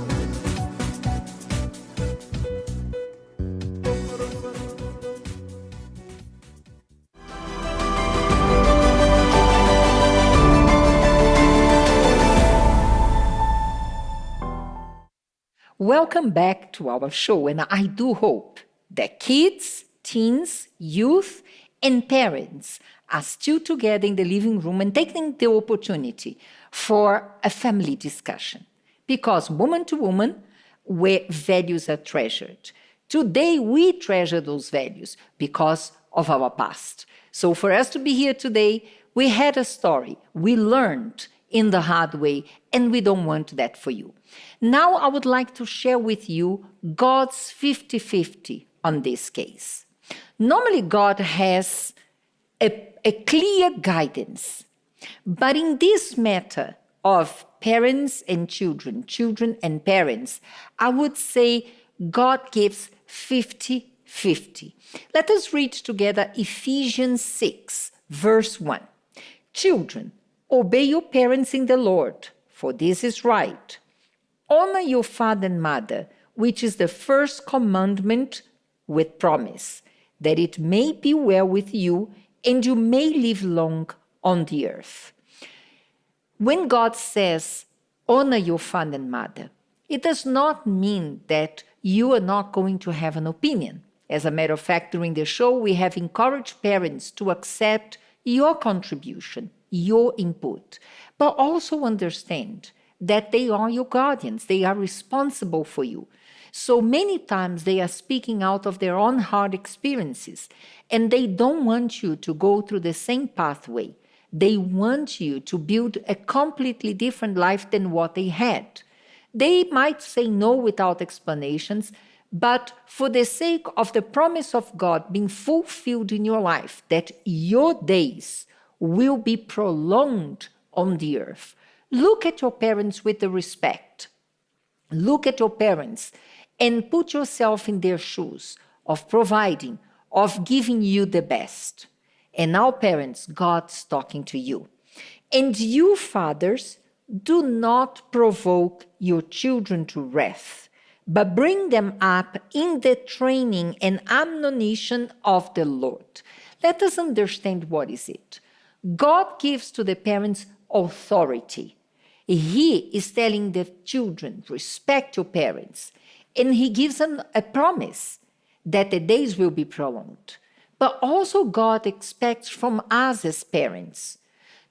Welcome back to our show, and I do hope that kids, teens, youth, and parents are still together in the living room and taking the opportunity for a family discussion. Because woman to woman, where values are treasured. Today, we treasure those values because of our past. So for us to be here today, we had a story. We learned in the hard way, and we don't want that for you. Now, I would like to share with you God's 50-50 on this case. Normally, God has a clear guidance, but in this matter of parents and children, children and parents, I would say God gives 50-50. Let us read together Ephesians 6, verse 1. Children, obey your parents in the Lord, for this is right. Honor your father and mother, which is the first commandment with promise, that it may be well with you and you may live long on the earth. When God says, honor your father and mother, it does not mean that you are not going to have an opinion. As a matter of fact, during the show, we have encouraged parents to accept your contribution, your input, but also understand that they are your guardians. They are responsible for you. So many times they are speaking out of their own hard experiences, and they don't want you to go through the same pathway. They want you to build a completely different life than what they had. They might say no without explanations, but for the sake of the promise of God being fulfilled in your life, that your days will be prolonged on the earth. Look at your parents with the respect. Look at your parents and put yourself in their shoes of providing, of giving you the best. And now, parents, God's talking to you. And you, fathers, Do not provoke your children to wrath, but bring them up in the training and admonition of the Lord. Let us understand what is it. God gives to the parents authority. He is telling the children, respect your parents. And he gives them a promise that the days will be prolonged. But also God expects from us as parents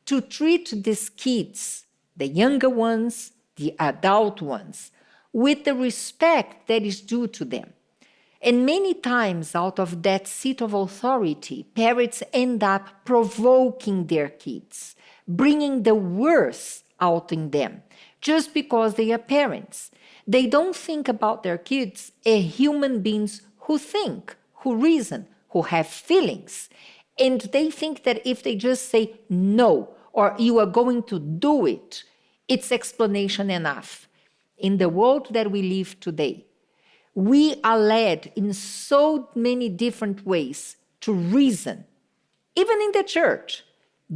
to treat these kids, the younger ones, the adult ones, with the respect that is due to them. And many times, out of that seat of authority, parents end up provoking their kids, bringing the worst out in them, just because they are parents. They don't think about their kids as human beings who think, who reason, who have feelings. And they think that if they just say no, or you are going to do it, it's explanation enough. In the world that we live today, we are led in so many different ways to reason. Even in the church,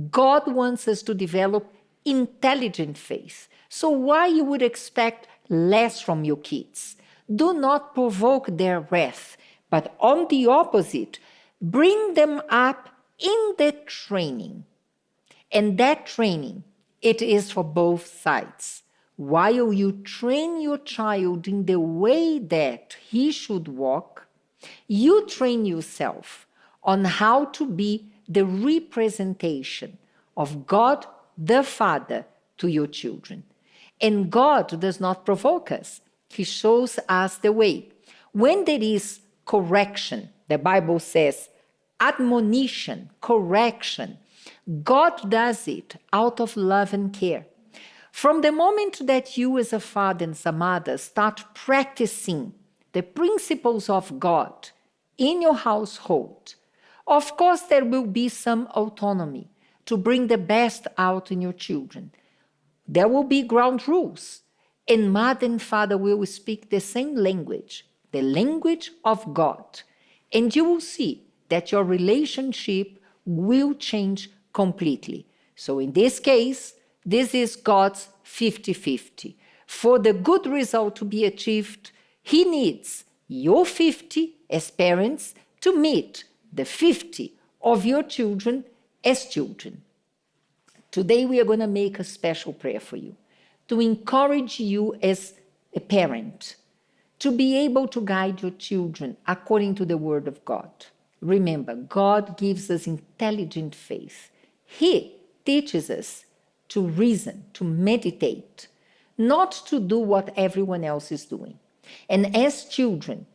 God wants us to develop intelligent faith. So why you would expect less from your kids? Do not provoke their wrath, but on the opposite, bring them up in the training. And that training, it is for both sides. While you train your child in the way that he should walk, you train yourself on how to be the representation of God the Father to your children. And God does not provoke us. He shows us the way. When there is correction, the Bible says, admonition, correction, God does it out of love and care. From the moment that you as a father and a mother start practicing the principles of God in your household, of course there will be some autonomy to bring the best out in your children. There will be ground rules, and mother and father will speak the same language, the language of God. And you will see that your relationship will change completely. So in this case, this is God's 50-50. For the good result to be achieved, he needs your 50 as parents to meet the 50 of your children as children. Today we are going to make a special prayer for you, to encourage you as a parent, to be able to guide your children according to the Word of God. Remember, God gives us intelligent faith. He teaches us to reason, to meditate, not to do what everyone else is doing. And as children,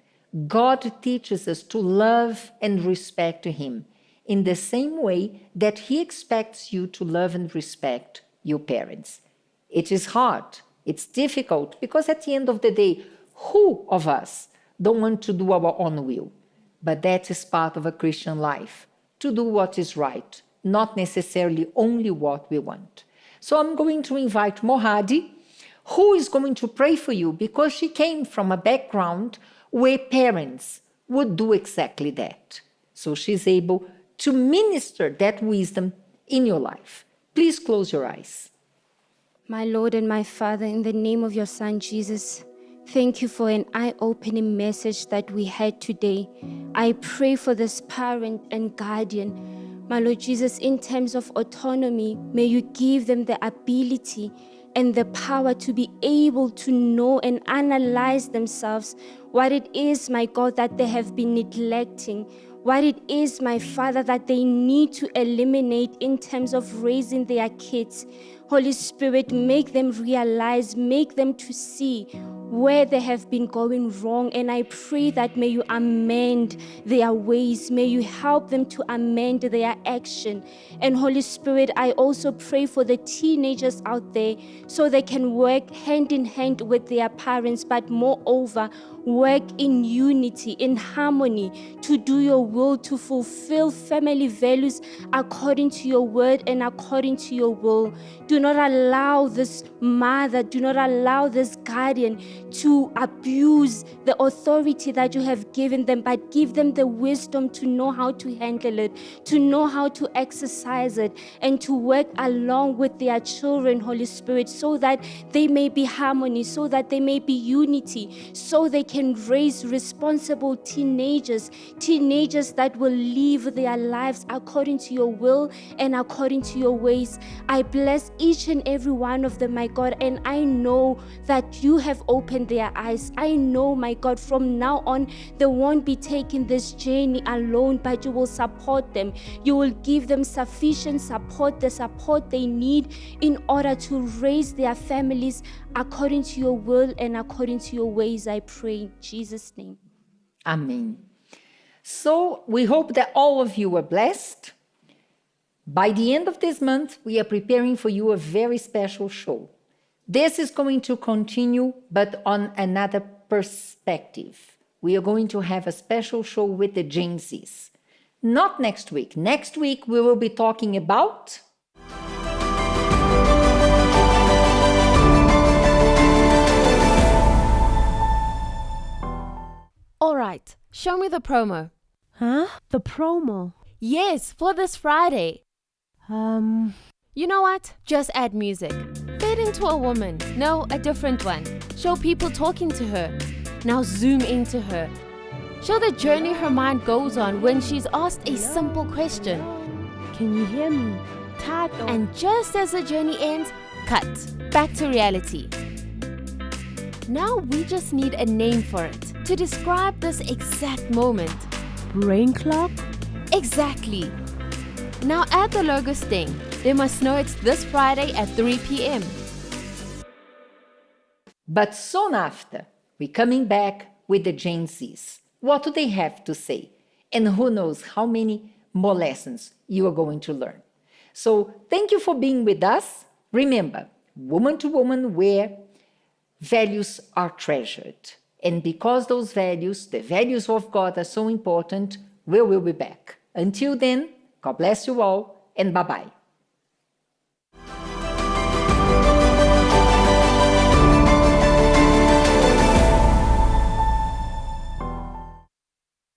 God teaches us to love and respect him in the same way that he expects you to love and respect your parents. It is hard, it's difficult, because at the end of the day, who of us don't want to do our own will? But that is part of a Christian life, to do what is right, not necessarily only what we want. So I'm going to invite Mohadi, who is going to pray for you, because she came from a background where parents would do exactly that. So she's able to minister that wisdom in your life. Please close your eyes. My Lord and my Father, in the name of your Son, Jesus, thank you for an eye-opening message that we had today. I pray for this parent and guardian. My Lord Jesus, in terms of autonomy, may you give them the ability and the power to be able to know and analyze themselves what it is, my God, that they have been neglecting, what it is, my Father, that they need to eliminate in terms of raising their kids. Holy Spirit, make them realize, make them to see where they have been going wrong. And I pray that may you amend their ways. May you help them to amend their action. And Holy Spirit, I also pray for the teenagers out there so they can work hand in hand with their parents, but moreover, work in unity, in harmony, to do your will, to fulfill family values according to your word and according to your will. Do not allow this mother, do not allow this guardian to abuse the authority that you have given them, but give them the wisdom to know how to handle it, to know how to exercise it, and to work along with their children, Holy Spirit, so that they may be harmony, so that they may be unity, so they can raise responsible teenagers that will live their lives according to your will and according to your ways. I bless each and every one of them, my God, and I know that you have opened their eyes. I know, my God, from now on, they won't be taking this journey alone, but you will support them. You will give them sufficient support, the support they need in order to raise their families according to your will and according to your ways. I pray in Jesus' name. Amen. So we hope that all of you are blessed. By the end of this month, we are preparing for you a very special show. This is going to continue, but on another perspective. We are going to have a special show with the Gen Zs. Not next week. Next week, we will be talking about... All right, show me the promo. Huh? The promo? Yes, for this Friday. You know what? Just add music. Fade into a woman. No, a different one. Show people talking to her. Now zoom into her. Show the journey her mind goes on when she's asked a simple question. Can you hear me? Tato. And just as the journey ends, cut. Back to reality. Now we just need a name for it to describe this exact moment. Brain clock? Exactly. Now add the logo sting. They must know it's this Friday at 3 p.m. But soon after, we're coming back with the Gen Zs. What do they have to say? And who knows how many more lessons you are going to learn. So thank you for being with us. Remember, woman to woman, where values are treasured. And because those values, the values of God, are so important, we will be back. Until then, God bless you all, and bye-bye.